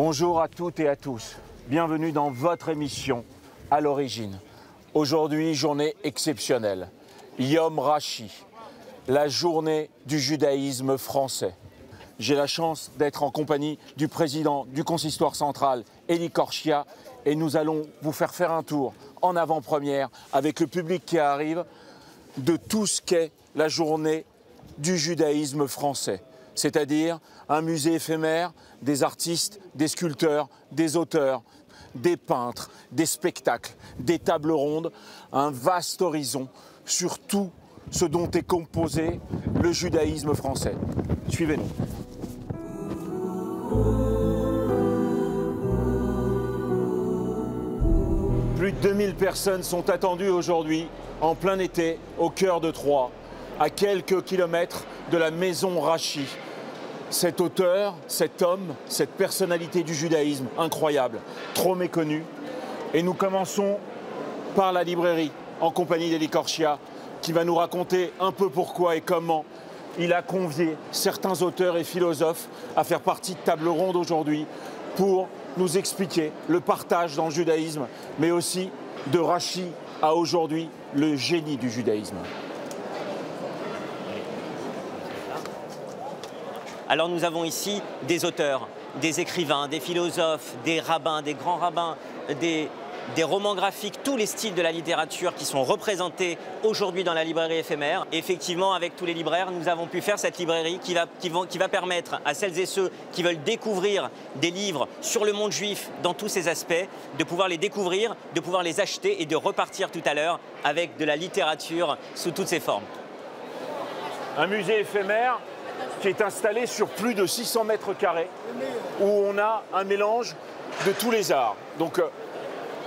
Bonjour à toutes et à tous. Bienvenue dans votre émission à l'origine. Aujourd'hui, journée exceptionnelle. Yom Rashi, la journée du judaïsme français. J'ai la chance d'être en compagnie du président du consistoire central, Eli Korshia, et nous allons vous faire un tour en avant-première avec le public qui arrive de tout ce qu'est la journée du judaïsme français. C'est-à-dire un musée éphémère, des artistes, des sculpteurs, des auteurs, des peintres, des spectacles, des tables rondes, un vaste horizon sur tout ce dont est composé le judaïsme français. Suivez-nous. Plus de 2000 personnes sont attendues aujourd'hui, en plein été, au cœur de Troyes, à quelques kilomètres de la maison Rashi. Cet auteur, cet homme, cette personnalité du judaïsme incroyable, trop méconnue. Et nous commençons par la librairie, en compagnie d'Eli Korshia, qui va nous raconter un peu pourquoi et comment il a convié certains auteurs et philosophes à faire partie de table ronde aujourd'hui pour nous expliquer le partage dans le judaïsme, mais aussi de Rashi à aujourd'hui le génie du judaïsme. Alors nous avons ici des auteurs, des écrivains, des philosophes, des rabbins, des grands rabbins, des romans graphiques, tous les styles de la littérature qui sont représentés aujourd'hui dans la librairie éphémère. Et effectivement, avec tous les libraires, nous avons pu faire cette librairie qui va permettre à celles et ceux qui veulent découvrir des livres sur le monde juif dans tous ses aspects, de pouvoir les découvrir, de pouvoir les acheter et de repartir tout à l'heure avec de la littérature sous toutes ses formes. Un musée éphémère qui est installé sur plus de 600 mètres carrés, où on a un mélange de tous les arts. Donc,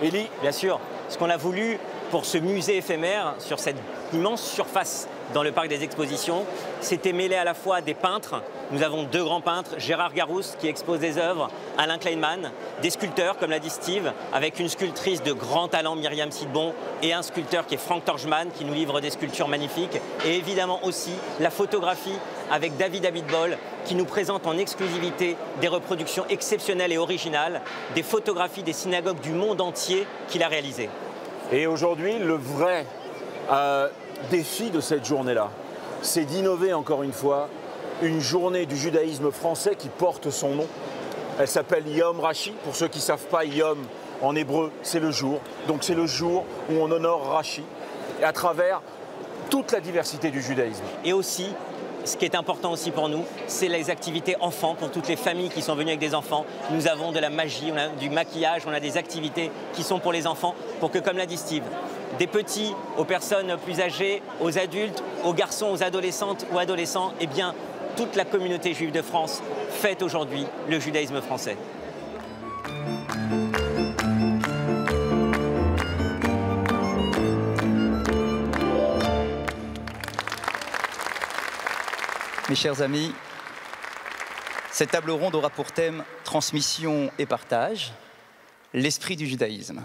Eli. Bien sûr, ce qu'on a voulu pour ce musée éphémère, sur cette immense surface dans le parc des expositions, c'était mêler à la fois des peintres. Nous avons deux grands peintres, Gérard Garousse qui expose des œuvres, Alain Kleinman, des sculpteurs comme l'a dit Steve, avec une sculptrice de grand talent, Myriam Sidbon, et un sculpteur qui est Frank Torjman qui nous livre des sculptures magnifiques, et évidemment aussi la photographie avec David Abitbol qui nous présente en exclusivité des reproductions exceptionnelles et originales, des photographies des synagogues du monde entier qu'il a réalisées. Et aujourd'hui, le vrai défi de cette journée-là, c'est d'innover encore une fois une journée du judaïsme français qui porte son nom. Elle s'appelle Yom Rashi. Pour ceux qui ne savent pas, Yom en hébreu, c'est le jour. Donc c'est le jour où on honore Rashi, et à travers toute la diversité du judaïsme. Et aussi, ce qui est important aussi pour nous, c'est les activités enfants, pour toutes les familles qui sont venues avec des enfants. Nous avons de la magie, on a du maquillage, on a des activités qui sont pour les enfants, pour que, comme l'a dit Steve, des petits aux personnes plus âgées, aux adultes, aux garçons, aux adolescentes ou adolescents, eh bien, toute la communauté juive de France fête aujourd'hui le judaïsme français. Mes chers amis, cette table ronde aura pour thème transmission et partage, l'esprit du judaïsme.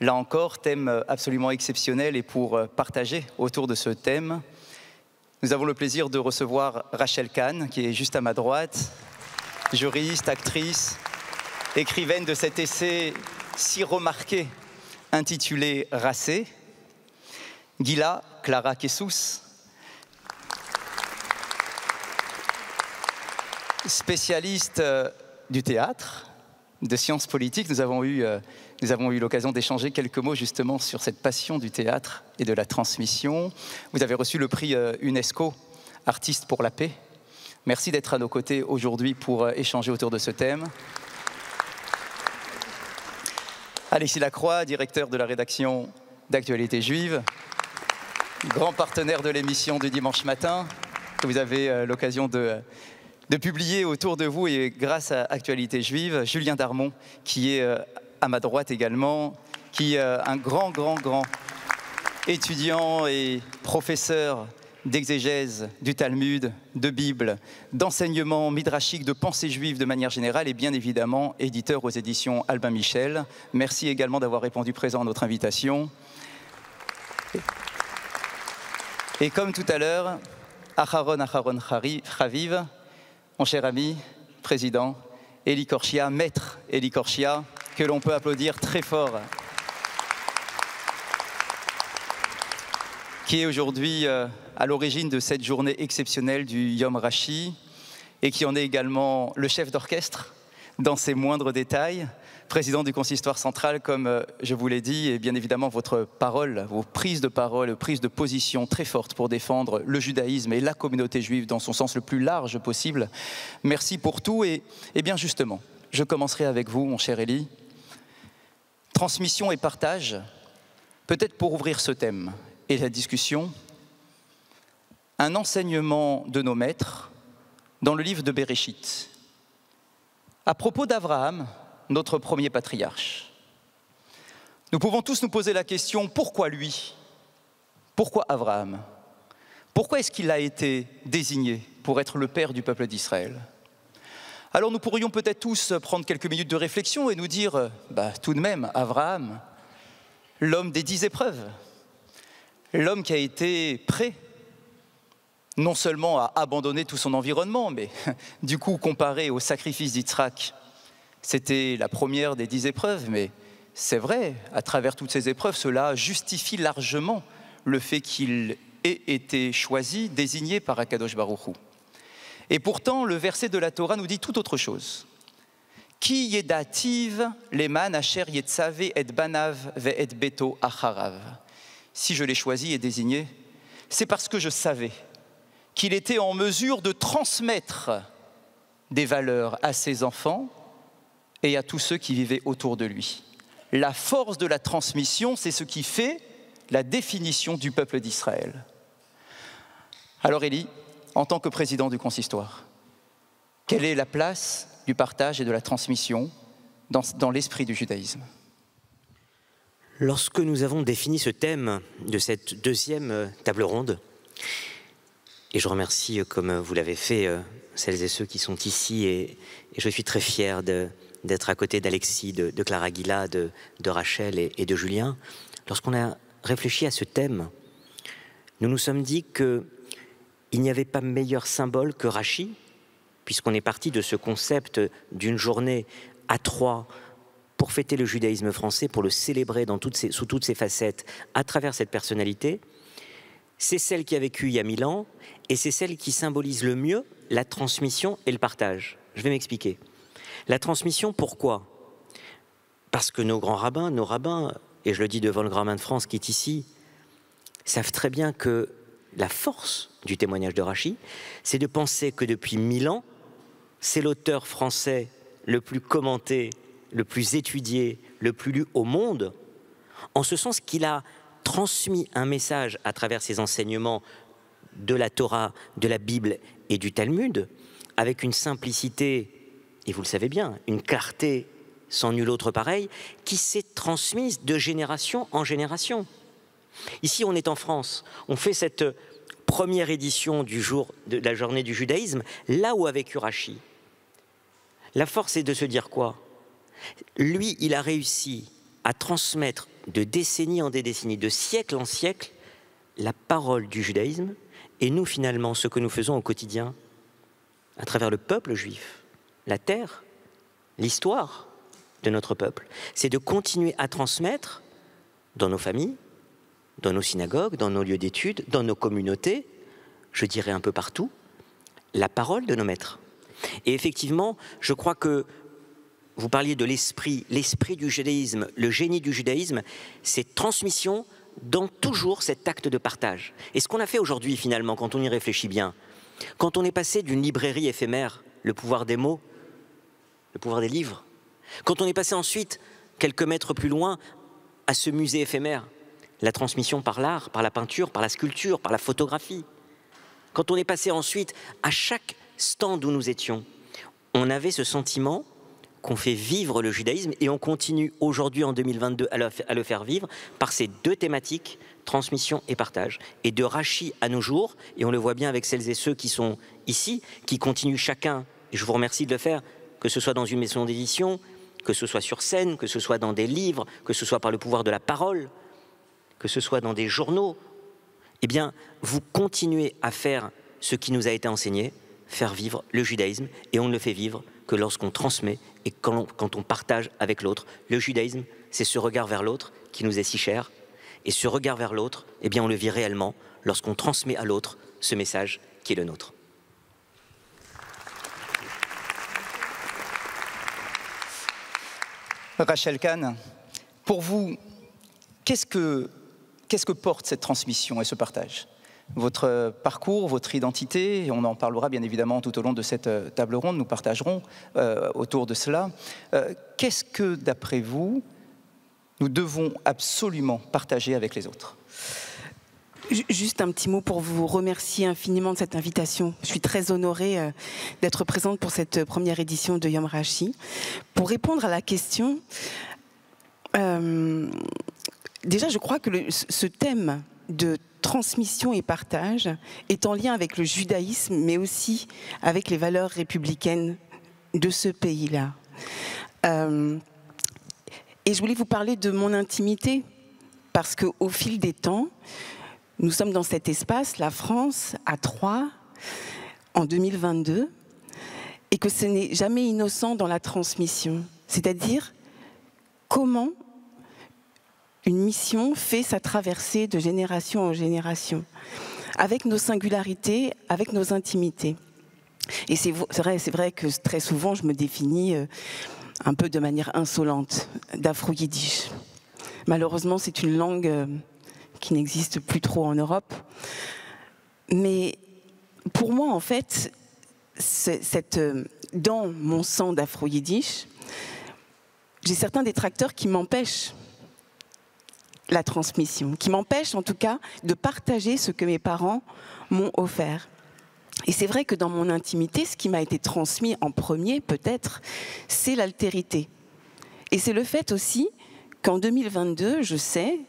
Là encore, thème absolument exceptionnel, et pour partager autour de ce thème, nous avons le plaisir de recevoir Rachel Kahn, qui est juste à ma droite, juriste, actrice, écrivaine de cet essai si remarqué intitulé « Racé », Gila Clara Kessous, spécialiste du théâtre, de sciences politiques. Nous avons eu l'occasion d'échanger quelques mots justement sur cette passion du théâtre et de la transmission. Vous avez reçu le prix UNESCO, Artiste pour la paix. Merci d'être à nos côtés aujourd'hui pour échanger autour de ce thème. Alexis Lacroix, directeur de la rédaction d'Actualité Juive, grand partenaire de l'émission du dimanche matin, que vous avez l'occasion de publier autour de vous et grâce à Actualité Juive. Julien Darmon, qui est à ma droite également, qui est un grand étudiant et professeur d'exégèse du Talmud, de Bible, d'enseignement midrashique, de pensée juive de manière générale, et bien évidemment éditeur aux éditions Albin Michel. Merci également d'avoir répondu présent à notre invitation. Et comme tout à l'heure, Aharon Chaviv, mon cher ami, président, Eli Korchia, maître Eli Korchia, que l'on peut applaudir très fort, qui est aujourd'hui à l'origine de cette journée exceptionnelle du Yom Rashi et qui en est également le chef d'orchestre dans ses moindres détails, président du consistoire central, comme je vous l'ai dit, et bien évidemment votre parole, vos prises de parole, prises de position très fortes pour défendre le judaïsme et la communauté juive dans son sens le plus large possible. Merci pour tout et bien justement, je commencerai avec vous, mon cher Eli. Transmission et partage, peut-être pour ouvrir ce thème et la discussion, un enseignement de nos maîtres dans le livre de Bereshit. À propos d'Abraham, notre premier patriarche. Nous pouvons tous nous poser la question, pourquoi lui? Pourquoi Abraham? Pourquoi est-ce qu'il a été désigné pour être le père du peuple d'Israël? Alors nous pourrions peut-être tous prendre quelques minutes de réflexion et nous dire, tout de même, Abraham, l'homme des 10 épreuves, l'homme qui a été prêt, non seulement à abandonner tout son environnement, mais du coup, comparé au sacrifice d'Yitzhak, c'était la première des 10 épreuves, mais c'est vrai, à travers toutes ces épreuves, cela justifie largement le fait qu'il ait été choisi, désigné par Akadosh Baruch Hu. Et pourtant, le verset de la Torah nous dit tout autre chose. Ki yedativ leman asher yetzave et banav ve et beto acharav. Si je l'ai choisi et désigné, c'est parce que je savais qu'il était en mesure de transmettre des valeurs à ses enfants et à tous ceux qui vivaient autour de lui. La force de la transmission, c'est ce qui fait la définition du peuple d'Israël. Alors Eli, en tant que président du consistoire, quelle est la place du partage et de la transmission dans l'esprit du judaïsme? Lorsque nous avons défini ce thème de cette deuxième table ronde, et je remercie, comme vous l'avez fait, celles et ceux qui sont ici, et je suis très fier d'être à côté d'Alexis, de Clara Guilla, de Rachel et de Julien. Lorsqu'on a réfléchi à ce thème, nous nous sommes dit qu'il n'y avait pas meilleur symbole que Rashi, puisqu'on est parti de ce concept d'une journée à 3 pour fêter le judaïsme français, pour le célébrer sous toutes ses facettes, à travers cette personnalité. C'est celle qui a vécu il y a 1000 ans, et c'est celle qui symbolise le mieux la transmission et le partage. Je vais m'expliquer. La transmission, pourquoi? Parce que nos grands rabbins, nos rabbins, et je le dis devant le grand rabbin de France qui est ici, savent très bien que la force du témoignage de Rashi, c'est de penser que depuis 1000 ans, c'est l'auteur français le plus commenté, le plus étudié, le plus lu au monde, en ce sens qu'il a transmis un message à travers ses enseignements de la Torah, de la Bible et du Talmud, avec une simplicité, et vous le savez bien, une clarté sans nul autre pareil, qui s'est transmise de génération en génération. Ici, on est en France, on fait cette première édition du jour de la journée du judaïsme, là où a vécu Rashi. La force est de se dire quoi? Lui, il a réussi à transmettre de décennie en décennie, de siècle en siècle, la parole du judaïsme, et nous, finalement, ce que nous faisons au quotidien, à travers le peuple juif, la terre, l'histoire de notre peuple, c'est de continuer à transmettre dans nos familles, dans nos synagogues, dans nos lieux d'études, dans nos communautés, je dirais un peu partout, la parole de nos maîtres. Et effectivement, je crois que vous parliez de l'esprit du judaïsme, le génie du judaïsme, c'est transmission dans toujours cet acte de partage. Et ce qu'on a fait aujourd'hui, finalement, quand on y réfléchit bien, quand on est passé d'une librairie éphémère, le pouvoir des mots, le pouvoir des livres, quand on est passé ensuite, quelques mètres plus loin, à ce musée éphémère, la transmission par l'art, par la peinture, par la sculpture, par la photographie, quand on est passé ensuite à chaque stand où nous étions, on avait ce sentiment qu'on fait vivre le judaïsme et on continue aujourd'hui en 2022 à le faire vivre par ces deux thématiques, transmission et partage. Et de Rashi à nos jours, et on le voit bien avec celles et ceux qui sont ici, qui continuent chacun, et je vous remercie de le faire, que ce soit dans une maison d'édition, que ce soit sur scène, que ce soit dans des livres, que ce soit par le pouvoir de la parole, que ce soit dans des journaux, eh bien, vous continuez à faire ce qui nous a été enseigné, faire vivre le judaïsme, et on le fait vivre que lorsqu'on transmet et quand on partage avec l'autre. Le judaïsme, c'est ce regard vers l'autre qui nous est si cher. Et ce regard vers l'autre, eh bien, on le vit réellement lorsqu'on transmet à l'autre ce message qui est le nôtre. Rachel Kahn, pour vous, qu'est-ce que porte cette transmission et ce partage? Votre parcours, votre identité, et on en parlera bien évidemment tout au long de cette table ronde, nous partagerons autour de cela. Qu'est-ce que, d'après vous, nous devons absolument partager avec les autres? Juste un petit mot pour vous remercier infiniment de cette invitation. Je suis très honorée d'être présente pour cette première édition de Yom Rashi. Pour répondre à la question, déjà je crois que ce thème de transmission et partage est en lien avec le judaïsme, mais aussi avec les valeurs républicaines de ce pays-là. Et je voulais vous parler de mon intimité, parce qu'au fil des temps, nous sommes dans cet espace, la France, à Troyes, en 2022, et que ce n'est jamais innocent dans la transmission. C'est-à-dire, comment une mission fait sa traversée de génération en génération, avec nos singularités, avec nos intimités. Et c'est vrai que très souvent, je me définis un peu de manière insolente, d'afro-yiddish. Malheureusement, c'est une langue qui n'existe plus trop en Europe. Mais pour moi, en fait, dans mon sang d'afro-yiddish, j'ai certains détracteurs qui m'empêchent la transmission, qui m'empêchent en tout cas de partager ce que mes parents m'ont offert. Et c'est vrai que dans mon intimité, ce qui m'a été transmis en premier, peut-être, c'est l'altérité. Et c'est le fait aussi qu'en 2022, je sais,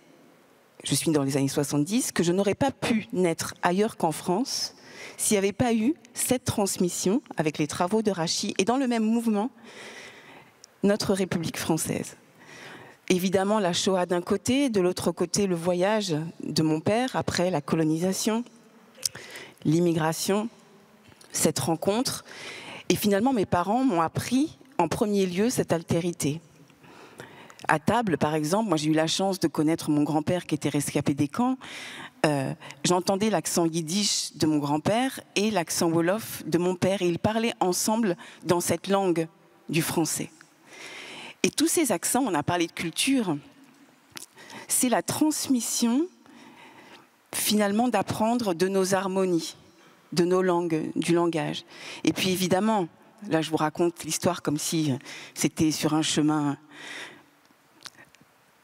je suis dans les années 70, que je n'aurais pas pu naître ailleurs qu'en France s'il n'y avait pas eu cette transmission avec les travaux de Rachi et dans le même mouvement, notre République française. Évidemment, la Shoah d'un côté, de l'autre côté, le voyage de mon père après la colonisation, l'immigration, cette rencontre. Et finalement, mes parents m'ont appris en premier lieu cette altérité. À table, par exemple, moi j'ai eu la chance de connaître mon grand-père qui était rescapé des camps. J'entendais l'accent yiddish de mon grand-père et l'accent wolof de mon père. Et ils parlaient ensemble dans cette langue du français. Et tous ces accents, on a parlé de culture, c'est la transmission, finalement, d'apprendre de nos harmonies, de nos langues, du langage. Et puis évidemment, là je vous raconte l'histoire comme si c'était sur un chemin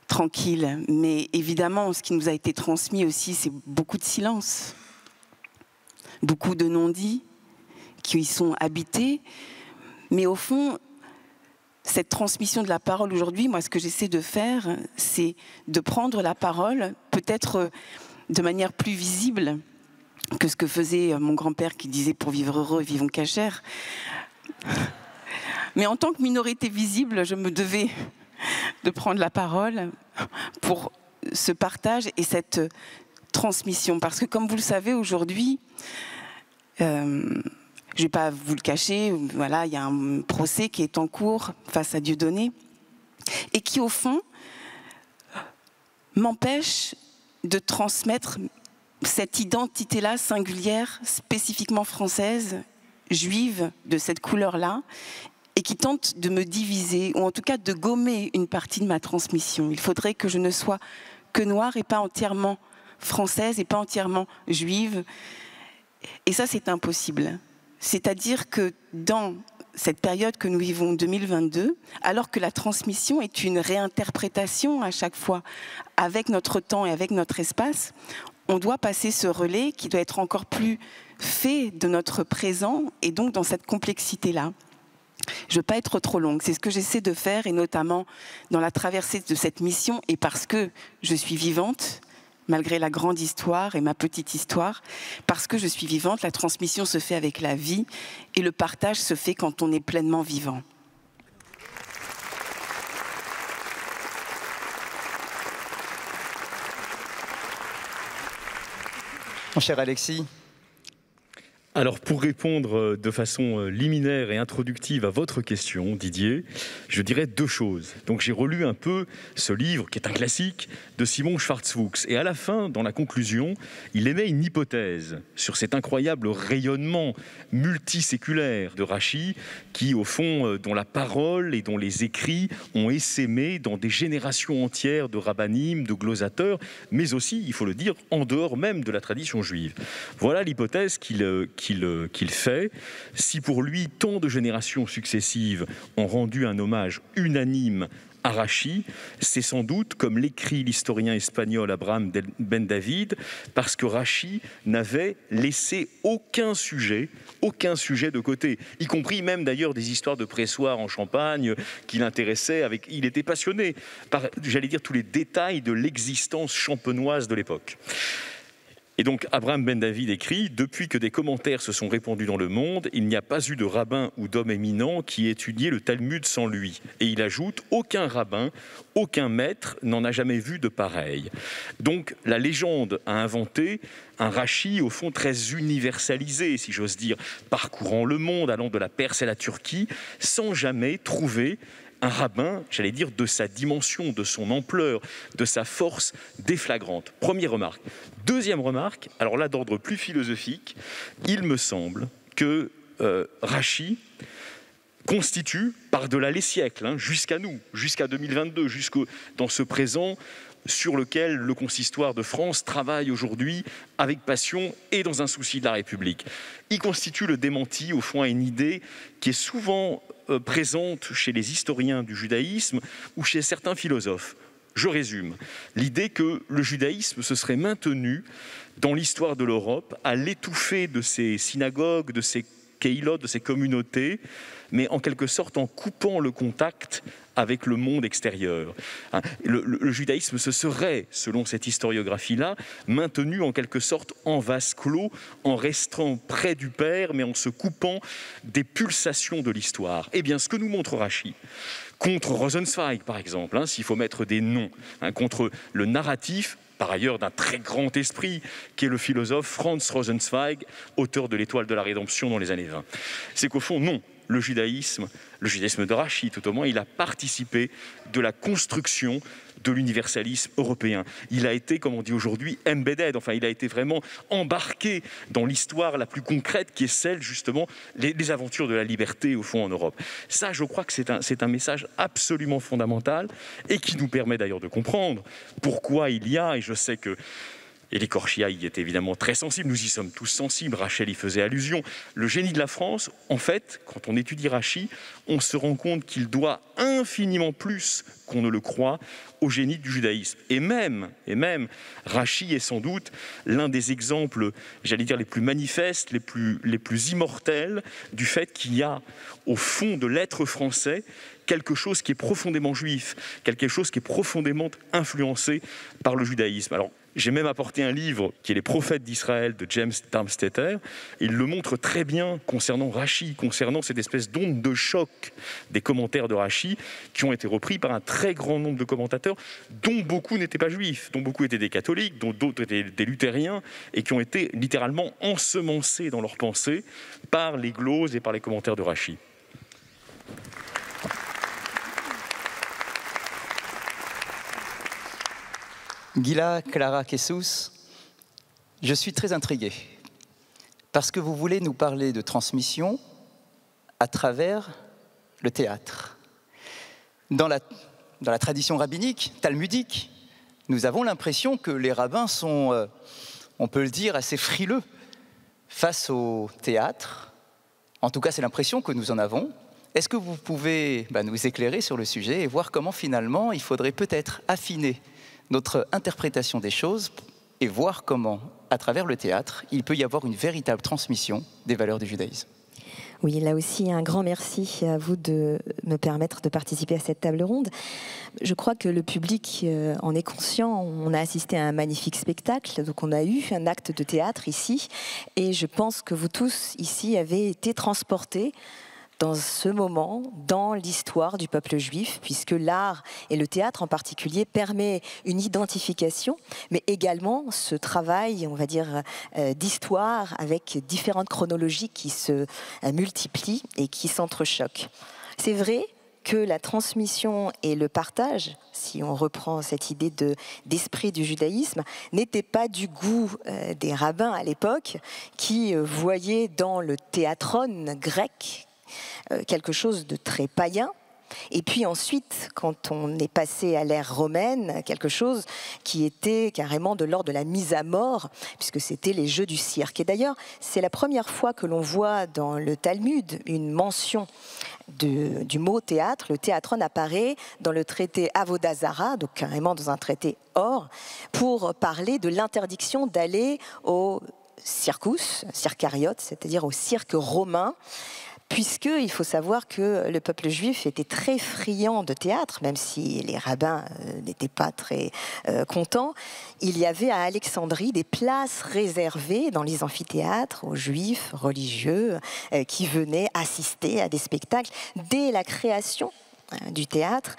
tranquille, mais évidemment, ce qui nous a été transmis aussi, c'est beaucoup de silence, beaucoup de non-dits qui y sont habités, mais au fond, cette transmission de la parole aujourd'hui, moi, ce que j'essaie de faire, c'est de prendre la parole, peut-être de manière plus visible que ce que faisait mon grand-père qui disait « pour vivre heureux, vivons cachère ». Mais en tant que minorité visible, je me devais de prendre la parole pour ce partage et cette transmission. Parce que comme vous le savez, aujourd'hui, je ne vais pas vous le cacher, voilà, il y a un procès qui est en cours face à Dieudonné et qui, au fond, m'empêche de transmettre cette identité-là singulière, spécifiquement française, juive, de cette couleur-là, et qui tente de me diviser, ou en tout cas de gommer une partie de ma transmission. Il faudrait que je ne sois que noire et pas entièrement française et pas entièrement juive. Et ça, c'est impossible. C'est-à-dire que dans cette période que nous vivons, 2022, alors que la transmission est une réinterprétation à chaque fois avec notre temps et avec notre espace, on doit passer ce relais qui doit être encore plus fait de notre présent et donc dans cette complexité-là. Je ne veux pas être trop longue, c'est ce que j'essaie de faire et notamment dans la traversée de cette mission et parce que je suis vivante, malgré la grande histoire et ma petite histoire, parce que je suis vivante, la transmission se fait avec la vie et le partage se fait quand on est pleinement vivant. Mon cher Alexis. Alors, pour répondre de façon liminaire et introductive à votre question, Didier, je dirais deux choses. Donc, j'ai relu un peu ce livre, qui est un classique, de Simon Schwarzfuchs. Et à la fin, dans la conclusion, il émet une hypothèse sur cet incroyable rayonnement multiséculaire de Rachi, qui, au fond, dont la parole et dont les écrits ont essaimé dans des générations entières de rabbinim, de glossateurs, mais aussi, il faut le dire, en dehors même de la tradition juive. Voilà l'hypothèse qu'il fait. Si pour lui, tant de générations successives ont rendu un hommage unanime à Rachi, c'est sans doute, comme l'écrit l'historien espagnol Abraham Ben David, parce que Rachi n'avait laissé aucun sujet de côté, y compris même d'ailleurs des histoires de pressoirs en Champagne qui l'intéressaient. Il était passionné par, j'allais dire, tous les détails de l'existence champenoise de l'époque. Et donc, Abraham Ben David écrit « Depuis que des commentaires se sont répandus dans le monde, il n'y a pas eu de rabbin ou d'homme éminent qui ait étudié le Talmud sans lui. » Et il ajoute « Aucun rabbin, aucun maître n'en a jamais vu de pareil. » Donc, la légende a inventé un Rachi, au fond, très universalisé, si j'ose dire, parcourant le monde, allant de la Perse à la Turquie, sans jamais trouver un rabbin, j'allais dire, de sa dimension, de son ampleur, de sa force déflagrante. Première remarque. Deuxième remarque, alors là d'ordre plus philosophique, il me semble que Rachi constitue, par-delà les siècles, jusqu'à nous, jusqu'à 2022, dans ce présent sur lequel le consistoire de France travaille aujourd'hui avec passion et dans un souci de la République. Il constitue le démenti, au fond, à une idée qui est souvent présente chez les historiens du judaïsme ou chez certains philosophes. Je résume. L'idée que le judaïsme se serait maintenu dans l'histoire de l'Europe à l'étouffer de ses synagogues, de ses keilot, de ses communautés, mais en quelque sorte en coupant le contact avec le monde extérieur. Le judaïsme se serait, selon cette historiographie-là, maintenu en quelque sorte en vase clos, en restant près du Père, mais en se coupant des pulsations de l'histoire. Eh bien, ce que nous montre Rachi, contre Rosenzweig, par exemple, s'il faut mettre des noms, contre le narratif, par ailleurs d'un très grand esprit, qui est le philosophe Franz Rosenzweig, auteur de l'Étoile de la Rédemption dans les années 20. C'est qu'au fond, non, le judaïsme de Rachi, tout au moins, il a participé de la construction de l'universalisme européen. Il a été, comme on dit aujourd'hui, embedded, enfin il a été vraiment embarqué dans l'histoire la plus concrète qui est celle, justement, des aventures de la liberté, au fond, en Europe. Ça, je crois que c'est un message absolument fondamental et qui nous permet d'ailleurs de comprendre pourquoi il y a, et je sais que Élie Korchia y est évidemment très sensible, nous y sommes tous sensibles, Rachel y faisait allusion. Le génie de la France, en fait, quand on étudie Rachi, on se rend compte qu'il doit infiniment plus qu'on ne le croit au génie du judaïsme. Et même, Rachi est sans doute l'un des exemples, j'allais dire, les plus manifestes, les plus immortels du fait qu'il y a, au fond de l'être français, quelque chose qui est profondément juif, quelque chose qui est profondément influencé par le judaïsme. Alors, j'ai même apporté un livre qui est Les prophètes d'Israël de James Darmstetter. Il le montre très bien concernant Rachi, concernant cette espèce d'onde de choc des commentaires de Rachi qui ont été repris par un très grand nombre de commentateurs dont beaucoup n'étaient pas juifs, dont beaucoup étaient des catholiques, dont d'autres étaient des luthériens et qui ont été littéralement ensemencés dans leur pensée par les gloses et par les commentaires de Rachi. Gila, Clara, Jesus, je suis très intrigué parce que vous voulez nous parler de transmission à travers le théâtre. Dans la tradition rabbinique, talmudique, nous avons l'impression que les rabbins sont, on peut le dire, assez frileux face au théâtre. En tout cas, c'est l'impression que nous en avons. Est-ce que vous pouvez nous éclairer sur le sujet et voir comment finalement il faudrait peut-être affiner notre interprétation des choses et voir comment, à travers le théâtre, il peut y avoir une véritable transmission des valeurs du judaïsme. Oui, là aussi, un grand merci à vous de me permettre de participer à cette table ronde. Je crois que le public en est conscient. On a assisté à un magnifique spectacle, donc on a eu un acte de théâtre ici, et je pense que vous tous, ici, avez été transportés dans ce moment, dans l'histoire du peuple juif, puisque l'art et le théâtre en particulier permet une identification, mais également ce travail, on va dire, d'histoire avec différentes chronologies qui se multiplient et qui s'entrechoquent. C'est vrai que la transmission et le partage, si on reprend cette idée d'esprit du judaïsme, n'était pas du goût des rabbins à l'époque, qui voyaient dans le théâtron grec quelque chose de très païen. Et puis ensuite, quand on est passé à l'ère romaine, quelque chose qui était carrément de l'ordre de la mise à mort, puisque c'était les jeux du cirque. Et d'ailleurs, c'est la première fois que l'on voit dans le Talmud une mention du mot théâtre. Le théâtron apparaît dans le traité Avoda Zara, donc carrément dans un traité or, pour parler de l'interdiction d'aller au circus, circariot, c'est-à-dire au cirque romain, puisqu'il faut savoir que le peuple juif était très friand de théâtre, même si les rabbins n'étaient pas très contents. Il y avait à Alexandrie des places réservées dans les amphithéâtres aux juifs religieux qui venaient assister à des spectacles. Dès la création du théâtre,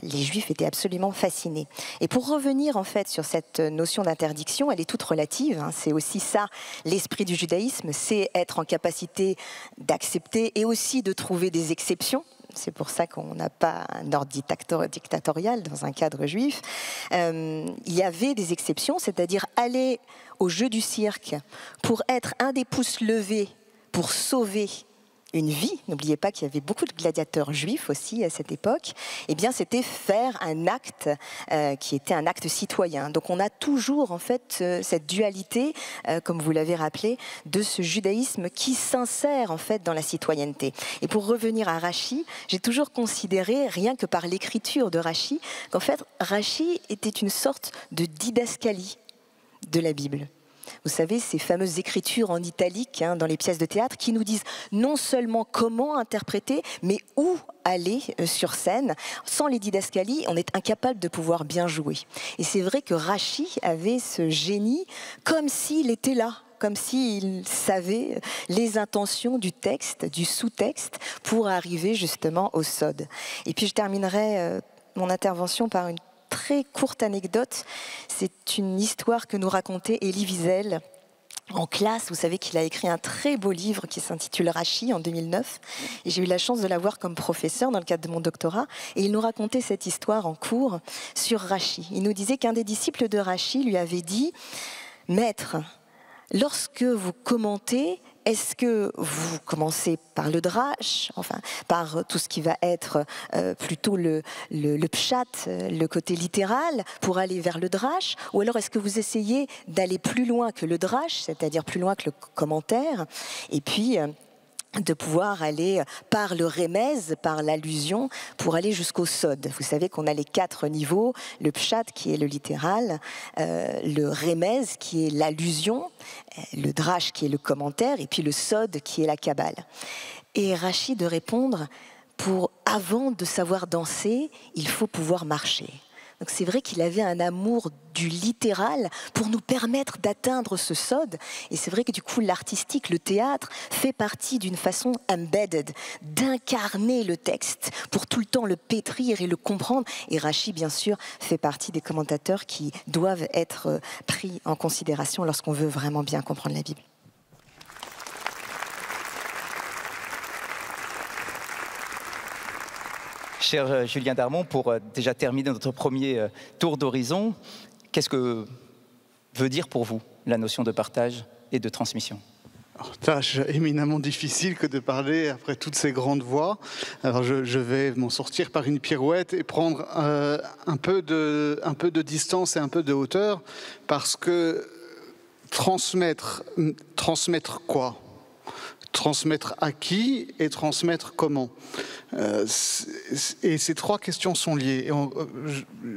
les Juifs étaient absolument fascinés. Et pour revenir en fait sur cette notion d'interdiction, elle est toute relative. C'est aussi ça, l'esprit du judaïsme, c'est être en capacité d'accepter et aussi de trouver des exceptions. C'est pour ça qu'on n'a pas un ordre dictatorial dans un cadre juif. Il y avait des exceptions, c'est-à-dire aller au jeu du cirque pour être un des pouces levés pour sauver une vie. N'oubliez pas qu'il y avait beaucoup de gladiateurs juifs aussi à cette époque. Eh bien, c'était faire un acte qui était un acte citoyen. Donc, on a toujours en fait cette dualité, comme vous l'avez rappelé, de ce judaïsme qui s'insère en fait dans la citoyenneté. Et pour revenir à Rachi, j'ai toujours considéré, rien que par l'écriture de Rachi, qu'en fait, Rachi était une sorte de didascalie de la Bible. Vous savez, ces fameuses écritures en italique dans les pièces de théâtre qui nous disent non seulement comment interpréter, mais où aller sur scène. Sans les didascalies, on est incapable de pouvoir bien jouer. Et c'est vrai que Rachi avait ce génie comme s'il était là, comme s'il savait les intentions du texte, du sous-texte, pour arriver justement au sod. Et puis je terminerai mon intervention par une très courte anecdote. C'est une histoire que nous racontait Elie Wiesel en classe. Vous savez qu'il a écrit un très beau livre qui s'intitule Rachi en 2009. Et j'ai eu la chance de l'avoir comme professeur dans le cadre de mon doctorat. Et il nous racontait cette histoire en cours sur Rachi. Il nous disait qu'un des disciples de Rachi lui avait dit « Maître, lorsque vous commentez, est-ce que vous commencez par le drash, enfin par tout ce qui va être plutôt le pshat, le côté littéral, pour aller vers le drash, ou alors est-ce que vous essayez d'aller plus loin que le drash, c'est-à-dire plus loin que le commentaire, et puis de pouvoir aller par le remez, par l'allusion, pour aller jusqu'au sod. Vous savez qu'on a les 4 niveaux, le pshat qui est le littéral, le remez qui est l'allusion, le drash qui est le commentaire, et puis le sod qui est la kabbale. Et Rachi de répondre, avant de savoir danser, il faut pouvoir marcher. Donc c'est vrai qu'il avait un amour du littéral pour nous permettre d'atteindre ce sod. Et c'est vrai que du coup, l'artistique, le théâtre, fait partie d'une façon embedded, d'incarner le texte pour tout le temps le pétrir et le comprendre. Et Rachi, bien sûr, fait partie des commentateurs qui doivent être pris en considération lorsqu'on veut vraiment bien comprendre la Bible. Cher Julien Darmon, pour déjà terminer notre premier tour d'horizon, qu'est-ce que veut dire pour vous la notion de partage et de transmission ? Tâche éminemment difficile que de parler après toutes ces grandes voix. Alors je vais m'en sortir par une pirouette et prendre un peu de distance et un peu de hauteur, parce que transmettre quoi ? Transmettre à qui et transmettre comment ? Et ces 3 questions sont liées. Et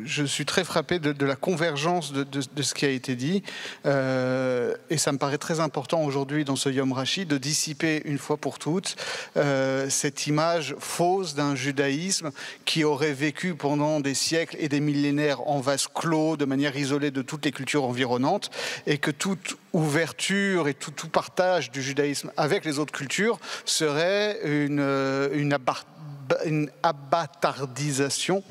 je suis très frappé de la convergence de ce qui a été dit. Et ça me paraît très important aujourd'hui dans ce Yom Rachi de dissiper une fois pour toutes cette image fausse d'un judaïsme qui aurait vécu pendant des siècles et des millénaires en vase clos, de manière isolée de toutes les cultures environnantes, et que toute ouverture et tout partage du judaïsme avec les autres cultures serait une abattardisation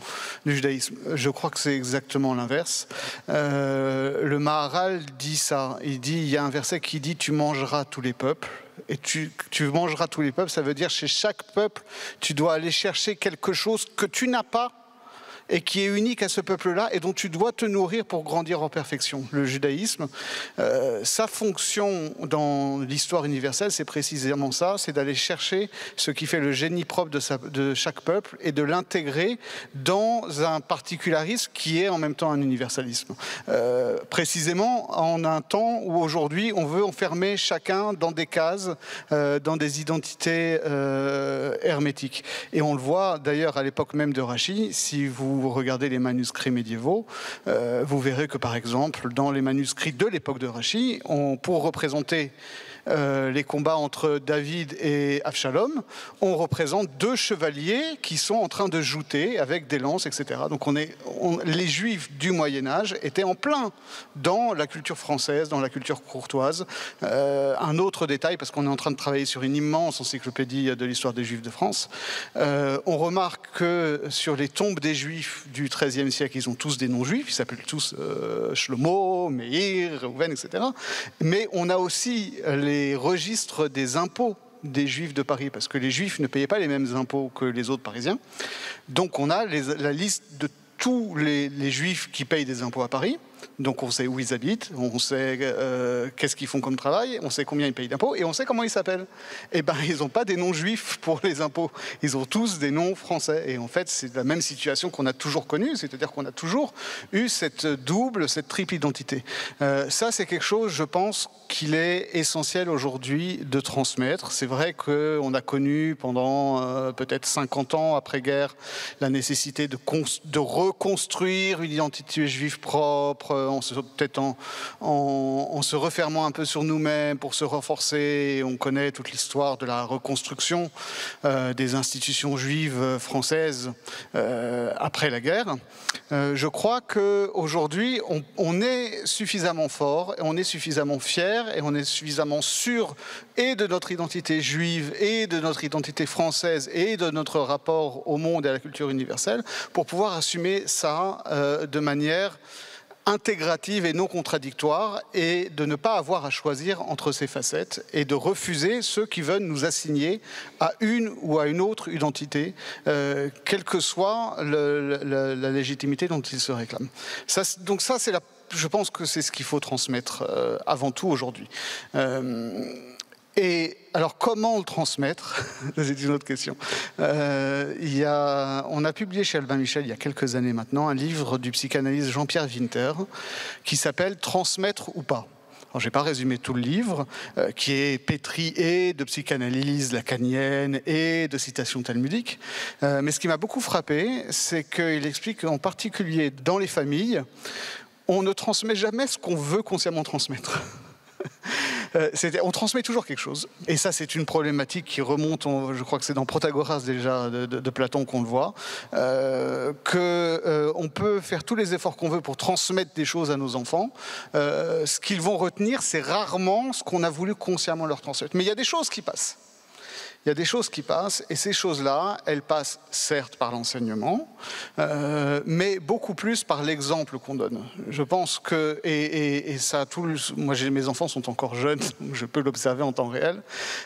du judaïsme. Je crois que c'est exactement l'inverse. Le Maharal dit ça. Il y a un verset qui dit « Tu mangeras tous les peuples ». Et tu mangeras tous les peuples, ça veut dire chez chaque peuple, tu dois aller chercher quelque chose que tu n'as pas et qui est unique à ce peuple-là et dont tu dois te nourrir pour grandir en perfection. Le judaïsme, sa fonction dans l'histoire universelle, c'est précisément ça, c'est d'aller chercher ce qui fait le génie propre de chaque peuple et de l'intégrer dans un particularisme qui est en même temps un universalisme. Précisément en un temps où aujourd'hui on veut enfermer chacun dans des cases, dans des identités hermétiques. Et on le voit d'ailleurs à l'époque même de Rachi, si vous regardez les manuscrits médiévaux, vous verrez que par exemple, dans les manuscrits de l'époque de Rachi, pour représenter les combats entre David et Avshalom, on représente deux chevaliers qui sont en train de jouter avec des lances, etc. Donc les Juifs du Moyen-Âge étaient en plein dans la culture française, dans la culture courtoise. Un autre détail, parce qu'on est en train de travailler sur une immense encyclopédie de l'histoire des Juifs de France, on remarque que sur les tombes des Juifs du XIIIe siècle, ils ont tous des noms juifs, ils s'appellent tous Shlomo, Meir, Reuven, etc. Mais on a aussi les registres des impôts des Juifs de Paris, parce que les Juifs ne payaient pas les mêmes impôts que les autres Parisiens. Donc on a la liste de tous les Juifs qui payent des impôts à Paris. Donc on sait où ils habitent, on sait qu'est-ce qu'ils font comme travail, on sait combien ils payent d'impôts et on sait comment ils s'appellent. Eh bien, ils n'ont pas des noms juifs pour les impôts, ils ont tous des noms français. Et en fait, c'est la même situation qu'on a toujours connue, c'est-à-dire qu'on a toujours eu cette triple identité. Ça, c'est quelque chose, je pense, qu'il est essentiel aujourd'hui de transmettre. C'est vrai qu'on a connu pendant peut-être 50 ans après-guerre la nécessité de reconstruire une identité juive propre, peut-être en se refermant un peu sur nous-mêmes pour se renforcer. On connaît toute l'histoire de la reconstruction des institutions juives françaises après la guerre. Je crois qu'aujourd'hui, on est suffisamment fort, on est suffisamment fier et on est suffisamment sûr et de notre identité juive et de notre identité française et de notre rapport au monde et à la culture universelle pour pouvoir assumer ça de manière intégrative et non contradictoire et de ne pas avoir à choisir entre ces facettes et de refuser ceux qui veulent nous assigner à une ou à une autre identité, quelle que soit la légitimité dont ils se réclament. Donc ça, je pense que c'est ce qu'il faut transmettre avant tout aujourd'hui. Et alors, comment le transmettre? C'est une autre question. On a publié chez Albin Michel, il y a quelques années maintenant, un livre du psychanalyste Jean-Pierre Winter qui s'appelle « Transmettre ou pas ». Alors, je n'ai pas résumé tout le livre, qui est pétri et de psychanalyse lacanienne et de citations talmudiques. Mais ce qui m'a beaucoup frappé, c'est qu'il explique qu'en particulier dans les familles, on ne transmet jamais ce qu'on veut consciemment transmettre. On transmet toujours quelque chose. Et ça, c'est une problématique qui remonte, je crois que c'est dans Protagoras déjà, de Platon qu'on le voit, qu'on peut faire tous les efforts qu'on veut pour transmettre des choses à nos enfants. Ce qu'ils vont retenir, c'est rarement ce qu'on a voulu consciemment leur transmettre. Mais il y a des choses qui passent. Il y a des choses qui passent, et ces choses-là, elles passent certes par l'enseignement, mais beaucoup plus par l'exemple qu'on donne. Je pense que, et ça, moi mes enfants sont encore jeunes, donc je peux l'observer en temps réel,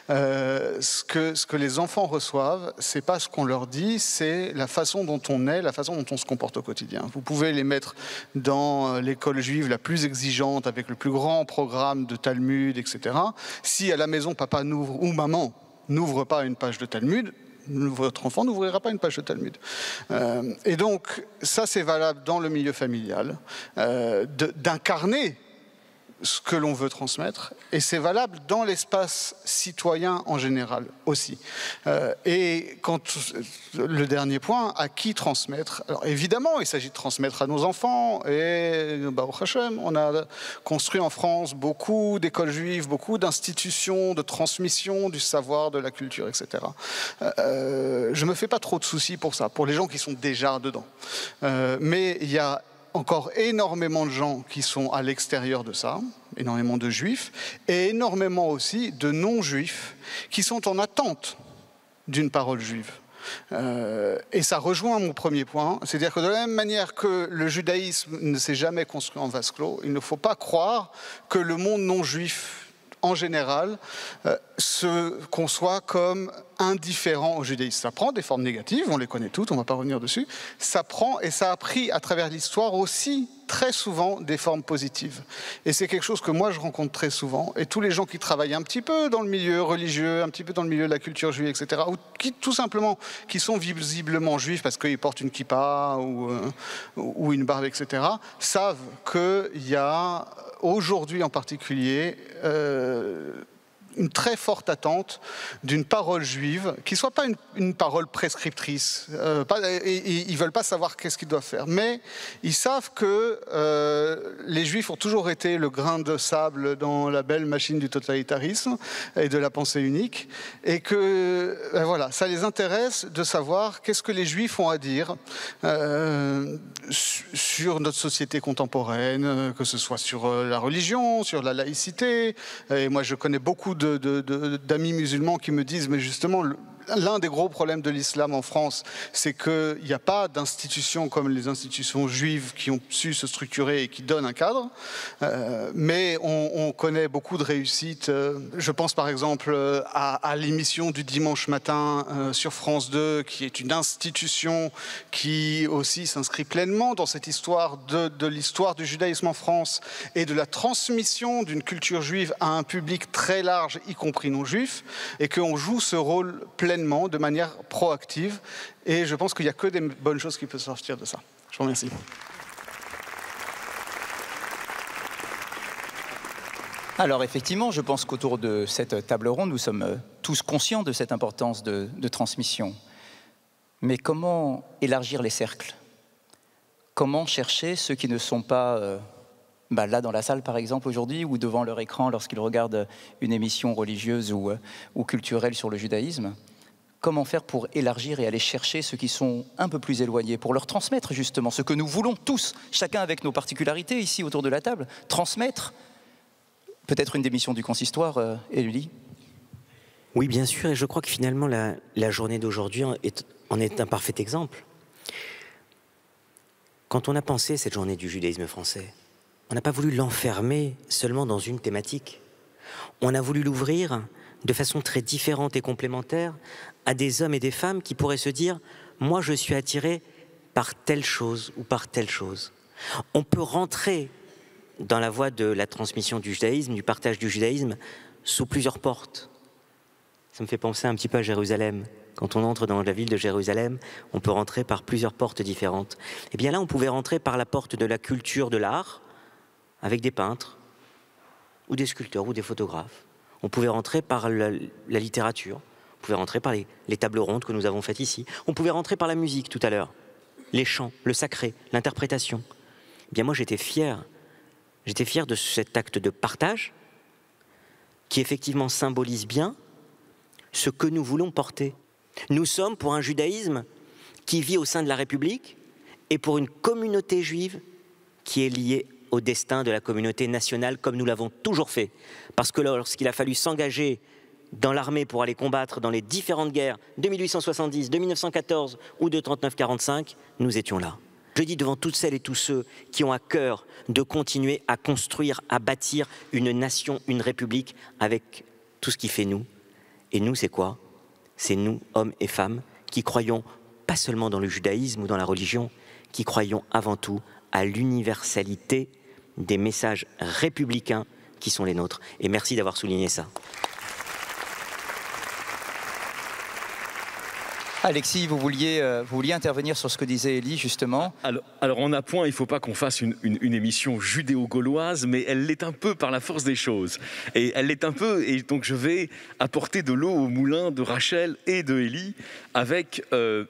ce que les enfants reçoivent, c'est pas ce qu'on leur dit, c'est la façon dont on est, la façon dont on se comporte au quotidien. Vous pouvez les mettre dans l'école juive la plus exigeante, avec le plus grand programme de Talmud, etc. Si à la maison, papa n'ouvre, ou maman, n'ouvre pas une page de Talmud, votre enfant n'ouvrira pas une page de Talmud. Et donc, ça c'est valable dans le milieu familial, d'incarner ce que l'on veut transmettre, et c'est valable dans l'espace citoyen en général aussi. Et le dernier point, à qui transmettre? Alors évidemment, il s'agit de transmettre à nos enfants, et Baruch Hashem, on a construit en France beaucoup d'écoles juives, beaucoup d'institutions de transmission du savoir, de la culture, etc. Je me fais pas trop de soucis pour ça, pour les gens qui sont déjà dedans. Mais il y a encore énormément de gens qui sont à l'extérieur de ça, énormément de juifs, et énormément aussi de non-juifs qui sont en attente d'une parole juive. Et ça rejoint mon premier point, c'est-à-dire que de la même manière que le judaïsme ne s'est jamais construit en vase clos, il ne faut pas croire que le monde non-juif en général, se conçoit comme indifférent au judaïsme. Ça prend des formes négatives, on les connaît toutes, on ne va pas revenir dessus. Ça prend, et ça a pris à travers l'histoire aussi très souvent des formes positives. Et c'est quelque chose que moi je rencontre très souvent. Et tous les gens qui travaillent un petit peu dans le milieu religieux, un petit peu dans le milieu de la culture juive, etc., ou qui tout simplement, qui sont visiblement juifs parce qu'ils portent une kippa ou une barbe, etc., savent qu'il y a aujourd'hui en particulier une très forte attente d'une parole juive qui ne soit pas une parole prescriptrice. Ils ne veulent pas savoir qu'est-ce qu'ils doivent faire. Mais ils savent que les juifs ont toujours été le grain de sable dans la belle machine du totalitarisme et de la pensée unique. Et que voilà, ça les intéresse de savoir qu'est-ce que les juifs ont à dire sur notre société contemporaine, que ce soit sur la religion, sur la laïcité. Et moi, je connais beaucoup d'amis musulmans qui me disent, mais justement, l'un des gros problèmes de l'islam en France, c'est qu'il n'y a pas d'institutions comme les institutions juives qui ont su se structurer et qui donnent un cadre, mais on connaît beaucoup de réussites. Je pense par exemple à l'émission du dimanche matin sur France 2, qui est une institution qui aussi s'inscrit pleinement dans cette histoire de l'histoire du judaïsme en France et de la transmission d'une culture juive à un public très large, y compris non juif, et qu'on joue ce rôle pleinement, de manière proactive, et je pense qu'il n'y a que des bonnes choses qui peuvent sortir de ça. Je vous remercie. Alors effectivement, je pense qu'autour de cette table ronde, nous sommes tous conscients de cette importance de transmission. Mais comment élargir les cercles? Comment chercher ceux qui ne sont pas là dans la salle par exemple aujourd'hui, ou devant leur écran lorsqu'ils regardent une émission religieuse ou culturelle sur le judaïsme? Comment faire pour élargir et aller chercher ceux qui sont un peu plus éloignés, pour leur transmettre justement ce que nous voulons tous, chacun avec nos particularités ici autour de la table, transmettre peut-être une des missions du consistoire, Élie? Oui, bien sûr, et je crois que finalement la journée d'aujourd'hui en est un parfait exemple. Quand on a pensé cette journée du judaïsme français, on n'a pas voulu l'enfermer seulement dans une thématique. On a voulu l'ouvrir de façon très différente et complémentaire à des hommes et des femmes qui pourraient se dire « moi je suis attiré par telle chose ou par telle chose ». On peut rentrer dans la voie de la transmission du judaïsme, du partage du judaïsme, sous plusieurs portes. Ça me fait penser un petit peu à Jérusalem. Quand on entre dans la ville de Jérusalem, on peut rentrer par plusieurs portes différentes. Et bien là, on pouvait rentrer par la porte de la culture de l'art, avec des peintres, ou des sculpteurs, ou des photographes. On pouvait rentrer par la littérature, on pouvait rentrer par les tables rondes que nous avons faites ici. On pouvait rentrer par la musique tout à l'heure, les chants, le sacré, l'interprétation. Eh bien moi j'étais fier de cet acte de partage qui effectivement symbolise bien ce que nous voulons porter. Nous sommes pour un judaïsme qui vit au sein de la République et pour une communauté juive qui est liée au destin de la communauté nationale comme nous l'avons toujours fait. Parce que lorsqu'il a fallu s'engager dans l'armée pour aller combattre dans les différentes guerres de 1870, de 1914 ou de 39-45, nous étions là. Je dis devant toutes celles et tous ceux qui ont à cœur de continuer à construire, à bâtir une nation, une république avec tout ce qui fait nous. Et nous, c'est quoi? C'est nous, hommes et femmes, qui croyons pas seulement dans le judaïsme ou dans la religion, qui croyons avant tout à l'universalité des messages républicains qui sont les nôtres. Et merci d'avoir souligné ça. Alexis, vous vouliez intervenir sur ce que disait Élie, justement. Alors en appoint, il ne faut pas qu'on fasse une émission judéo-gauloise, mais elle l'est un peu par la force des choses. Et elle l'est un peu, et donc je vais apporter de l'eau au moulin de Rachel et de Élie avec,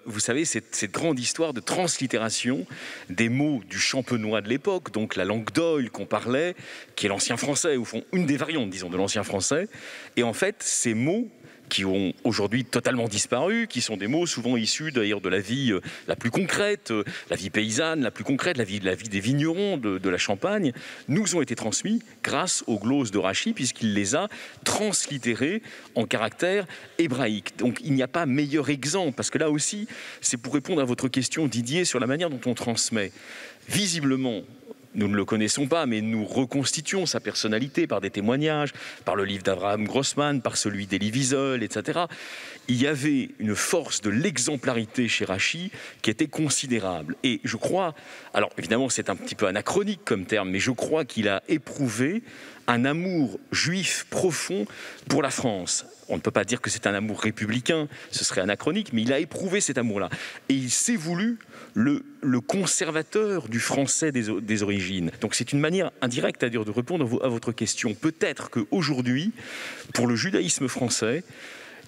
vous savez, cette grande histoire de translittération des mots du champenois de l'époque, donc la langue d'Oïl qu'on parlait, qui est l'ancien français, au fond, une des variantes, disons, de l'ancien français. Et en fait, ces mots qui ont aujourd'hui totalement disparu, qui sont des mots souvent issus d'ailleurs de la vie la plus concrète, la vie paysanne la plus concrète, la vie des vignerons de la Champagne, nous ont été transmis grâce aux glosses de Rachy, puisqu'il les a translittérés en caractères hébraïques. Donc il n'y a pas meilleur exemple, parce que là aussi, c'est pour répondre à votre question, Didier, sur la manière dont on transmet. Visiblement, nous ne le connaissons pas, mais nous reconstituons sa personnalité par des témoignages, par le livre d'Abraham Grossman, par celui d'Elie Wiesel, etc. Il y avait une force de l'exemplarité chez Rachy qui était considérable. Et je crois, alors évidemment c'est un petit peu anachronique comme terme, mais je crois qu'il a éprouvé un amour juif profond pour la France. On ne peut pas dire que c'est un amour républicain, ce serait anachronique, mais il a éprouvé cet amour-là. Et il s'est voulu le conservateur du français des origines. Donc c'est une manière indirecte, à dire, de répondre à votre question. Peut-être qu'aujourd'hui, pour le judaïsme français,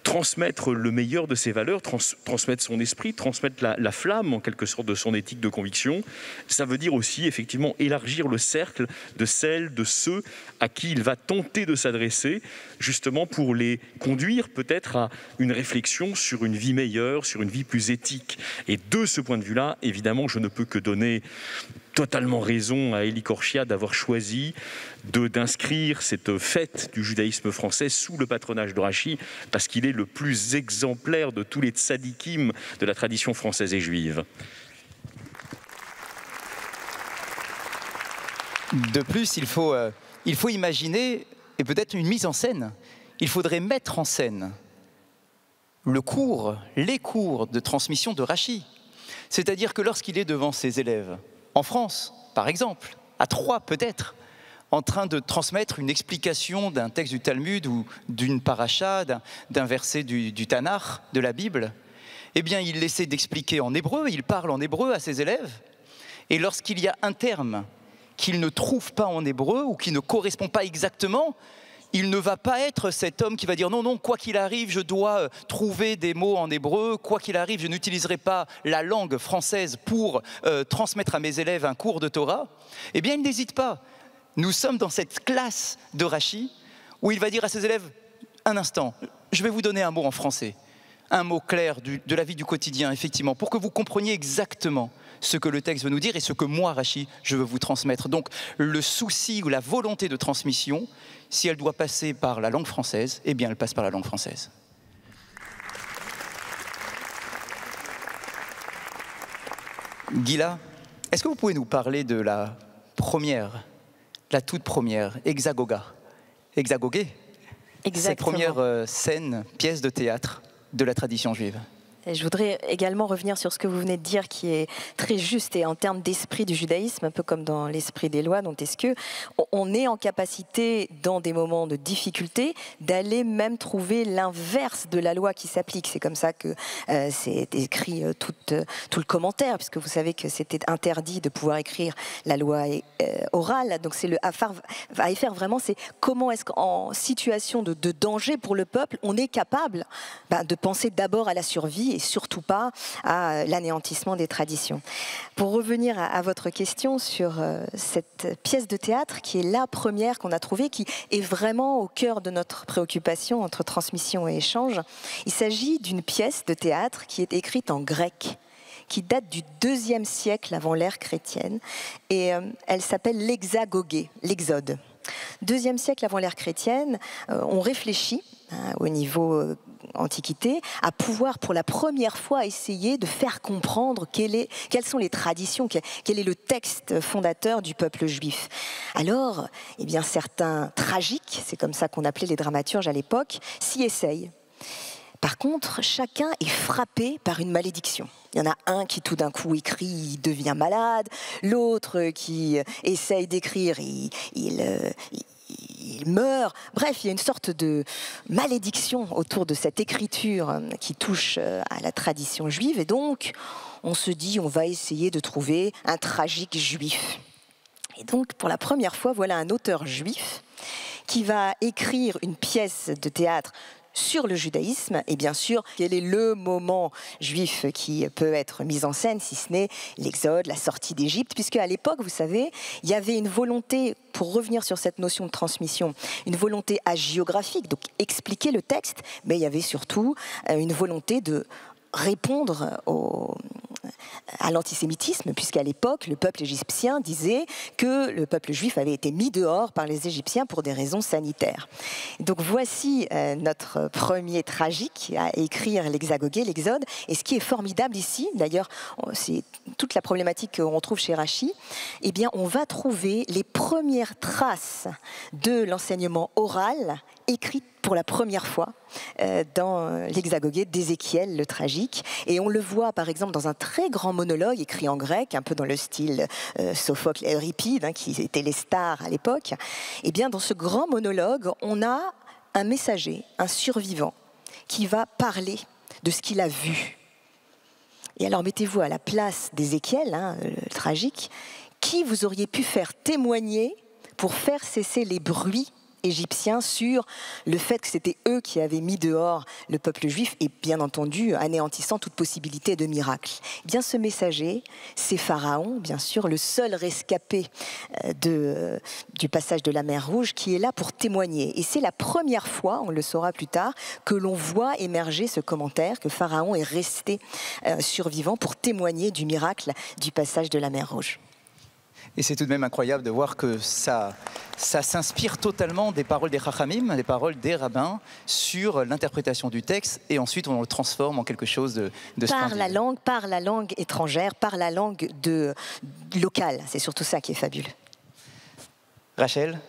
transmettre le meilleur de ses valeurs, transmettre son esprit, transmettre la flamme en quelque sorte de son éthique de conviction, ça veut dire aussi effectivement élargir le cercle de celles, de ceux à qui il va tenter de s'adresser, justement pour les conduire peut-être à une réflexion sur une vie meilleure, sur une vie plus éthique. Et de ce point de vue-là, évidemment, je ne peux que donner totalement raison à Élie Korchia d'avoir choisi d'inscrire cette fête du judaïsme français sous le patronage de Rachy, parce qu'il est le plus exemplaire de tous les tzadikim de la tradition française et juive. De plus, il faut imaginer, et peut-être une mise en scène, il faudrait mettre en scène les cours de transmission de Rachy. C'est-à-dire que lorsqu'il est devant ses élèves, en France, par exemple, à Troyes peut-être, en train de transmettre une explication d'un texte du Talmud ou d'une paracha, d'un verset du Tanakh, de la Bible, eh bien il essaie d'expliquer en hébreu, il parle en hébreu à ses élèves, et lorsqu'il y a un terme qu'il ne trouve pas en hébreu ou qui ne correspond pas exactement, il ne va pas être cet homme qui va dire non, quoi qu'il arrive, je dois trouver des mots en hébreu, quoi qu'il arrive, je n'utiliserai pas la langue française pour transmettre à mes élèves un cours de Torah. Eh bien, il n'hésite pas. Nous sommes dans cette classe de Rachy où il va dire à ses élèves, un instant, je vais vous donner un mot en français, un mot clair de la vie du quotidien, effectivement, pour que vous compreniez exactement ce que le texte veut nous dire et ce que moi, Rachy, je veux vous transmettre. Donc, le souci ou la volonté de transmission, si elle doit passer par la langue française, eh bien, elle passe par la langue française. Gila, est-ce que vous pouvez nous parler de la toute première, Hexagogé, cette première scène, pièce de théâtre de la tradition juive? Et je voudrais également revenir sur ce que vous venez de dire, qui est très juste, et en termes d'esprit du judaïsme, un peu comme dans l'esprit des lois, donc est-ce qu'on est en capacité, dans des moments de difficulté, d'aller même trouver l'inverse de la loi qui s'applique? C'est comme ça que c'est écrit tout le commentaire, puisque vous savez que c'était interdit de pouvoir écrire la loi orale. Donc c'est le Haïfer, vraiment, c'est comment est-ce qu'en situation de danger pour le peuple, on est capable de penser d'abord à la survie et surtout pas à l'anéantissement des traditions. Pour revenir à votre question sur cette pièce de théâtre, qui est la première qu'on a trouvée, qui est vraiment au cœur de notre préoccupation entre transmission et échange, il s'agit d'une pièce de théâtre qui est écrite en grec, qui date du IIe siècle avant l'ère chrétienne, et elle s'appelle l'Hexagogé, l'Exode. IIe siècle avant l'ère chrétienne, on réfléchit au niveau Antiquité, à pouvoir pour la première fois essayer de faire comprendre quelles sont les traditions, quel est le texte fondateur du peuple juif. Alors, eh bien, certains tragiques, c'est comme ça qu'on appelait les dramaturges à l'époque, s'y essayent. Par contre, chacun est frappé par une malédiction. Il y en a un qui tout d'un coup écrit, il devient malade, l'autre qui essaye d'écrire, il meurt. Bref, il y a une sorte de malédiction autour de cette écriture qui touche à la tradition juive. Et donc, on se dit, on va essayer de trouver un tragique juif. Et donc, pour la première fois, voilà un auteur juif qui va écrire une pièce de théâtre sur le judaïsme et bien sûr quel est le moment juif qui peut être mis en scène si ce n'est l'exode, la sortie d'Égypte, puisque à l'époque, vous savez, il y avait une volonté, pour revenir sur cette notion de transmission, une volonté hagiographique, donc expliquer le texte, mais il y avait surtout une volonté de répondre à l'antisémitisme, puisqu'à l'époque, le peuple égyptien disait que le peuple juif avait été mis dehors par les Égyptiens pour des raisons sanitaires. Donc voici notre premier tragique à écrire l'Hexagogée, l'Exode. Et ce qui est formidable ici, d'ailleurs, c'est toute la problématique qu'on trouve chez Rachi, eh bien, on va trouver les premières traces de l'enseignement oral écrit pour la première fois dans l'Hexagogée d'Ézéchiel, le tragique. Et on le voit, par exemple, dans un très grand monologue écrit en grec, un peu dans le style Sophocle et Euripide, qui étaient les stars à l'époque. Et bien, dans ce grand monologue, on a un messager, un survivant, qui va parler de ce qu'il a vu. Et alors, mettez-vous à la place d'Ézéchiel, le tragique, qui vous auriez pu faire témoigner pour faire cesser les bruits égyptiens sur le fait que c'était eux qui avaient mis dehors le peuple juif et bien entendu anéantissant toute possibilité de miracle. Eh bien, ce messager, c'est Pharaon, bien sûr, le seul rescapé du passage de la mer Rouge qui est là pour témoigner. Et c'est la première fois, on le saura plus tard, que l'on voit émerger ce commentaire que Pharaon est resté survivant pour témoigner du miracle du passage de la mer Rouge. Et c'est tout de même incroyable de voir que ça s'inspire totalement des paroles des Chachamim, des paroles des rabbins sur l'interprétation du texte, et ensuite on le transforme en quelque chose de splendide. Par la langue étrangère, par la langue locale. C'est surtout ça qui est fabuleux. Rachel,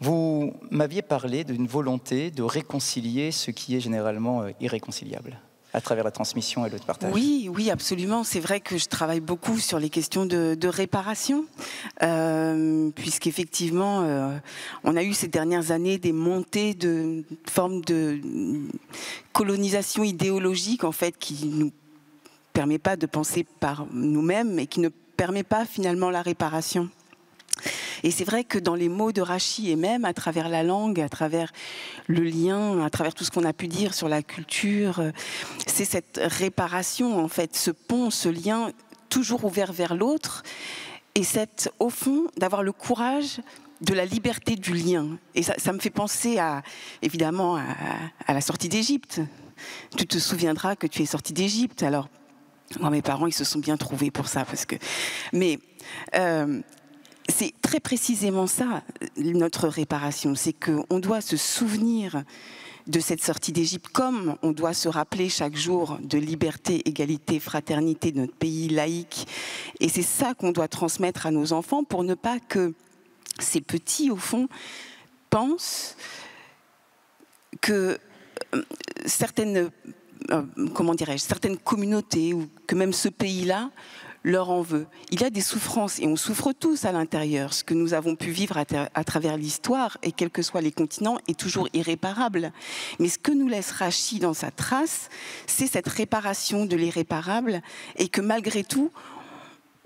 vous m'aviez parlé d'une volonté de réconcilier ce qui est généralement irréconciliable à travers la transmission et le partage. Oui, absolument. C'est vrai que je travaille beaucoup sur les questions de réparation, puisqu'effectivement, on a eu ces dernières années des montées de formes de colonisation idéologique, en fait, qui ne nous permet pas de penser par nous-mêmes et qui ne permet pas finalement la réparation. Et c'est vrai que dans les mots de Rachi, et même à travers la langue, à travers le lien, à travers tout ce qu'on a pu dire sur la culture, c'est cette réparation, en fait, ce pont, ce lien toujours ouvert vers l'autre, et au fond, d'avoir le courage de la liberté du lien. Et ça me fait penser évidemment à la sortie d'Égypte. Tu te souviendras que tu es sortie d'Égypte. Alors, moi, mes parents, ils se sont bien trouvés pour ça, c'est très précisément ça, notre réparation. C'est qu'on doit se souvenir de cette sortie d'Égypte, comme on doit se rappeler chaque jour de liberté, égalité, fraternité de notre pays laïque. Et c'est ça qu'on doit transmettre à nos enfants pour ne pas que ces petits, au fond, pensent que certaines communautés, ou que même ce pays-là, leur en veut. Il y a des souffrances, et on souffre tous à l'intérieur. Ce que nous avons pu vivre à travers l'histoire, et quels que soient les continents, est toujours irréparable. Mais ce que nous laisse Rachi dans sa trace, c'est cette réparation de l'irréparable, et que malgré tout,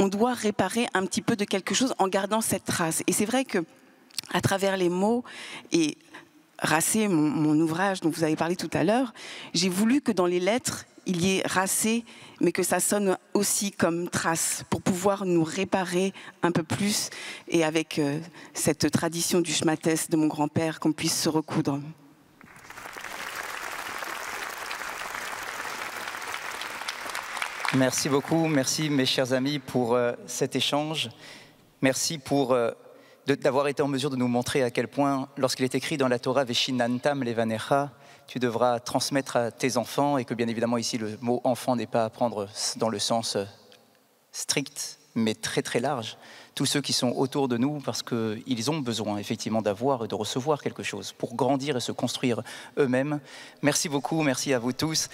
on doit réparer un petit peu de quelque chose en gardant cette trace. Et c'est vrai que, à travers les mots, et Racé, mon ouvrage dont vous avez parlé tout à l'heure, j'ai voulu que dans les lettres, il y ait Racé, mais que ça sonne aussi comme trace, pour pouvoir nous réparer un peu plus, et avec cette tradition du shmates de mon grand-père, qu'on puisse se recoudre. Merci beaucoup, merci mes chers amis pour cet échange. Merci pour d'avoir été en mesure de nous montrer à quel point, lorsqu'il est écrit dans la Torah « Veshinantam levanecha », tu devras transmettre à tes enfants, et que bien évidemment ici le mot « enfant » n'est pas à prendre dans le sens strict, mais très très large. Tous ceux qui sont autour de nous, parce qu'ils ont besoin effectivement d'avoir et de recevoir quelque chose pour grandir et se construire eux-mêmes. Merci beaucoup, merci à vous tous.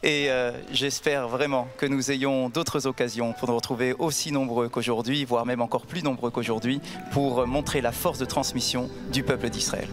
Et j'espère vraiment que nous ayons d'autres occasions pour nous retrouver aussi nombreux qu'aujourd'hui, voire même encore plus nombreux qu'aujourd'hui, pour montrer la force de transmission du peuple d'Israël.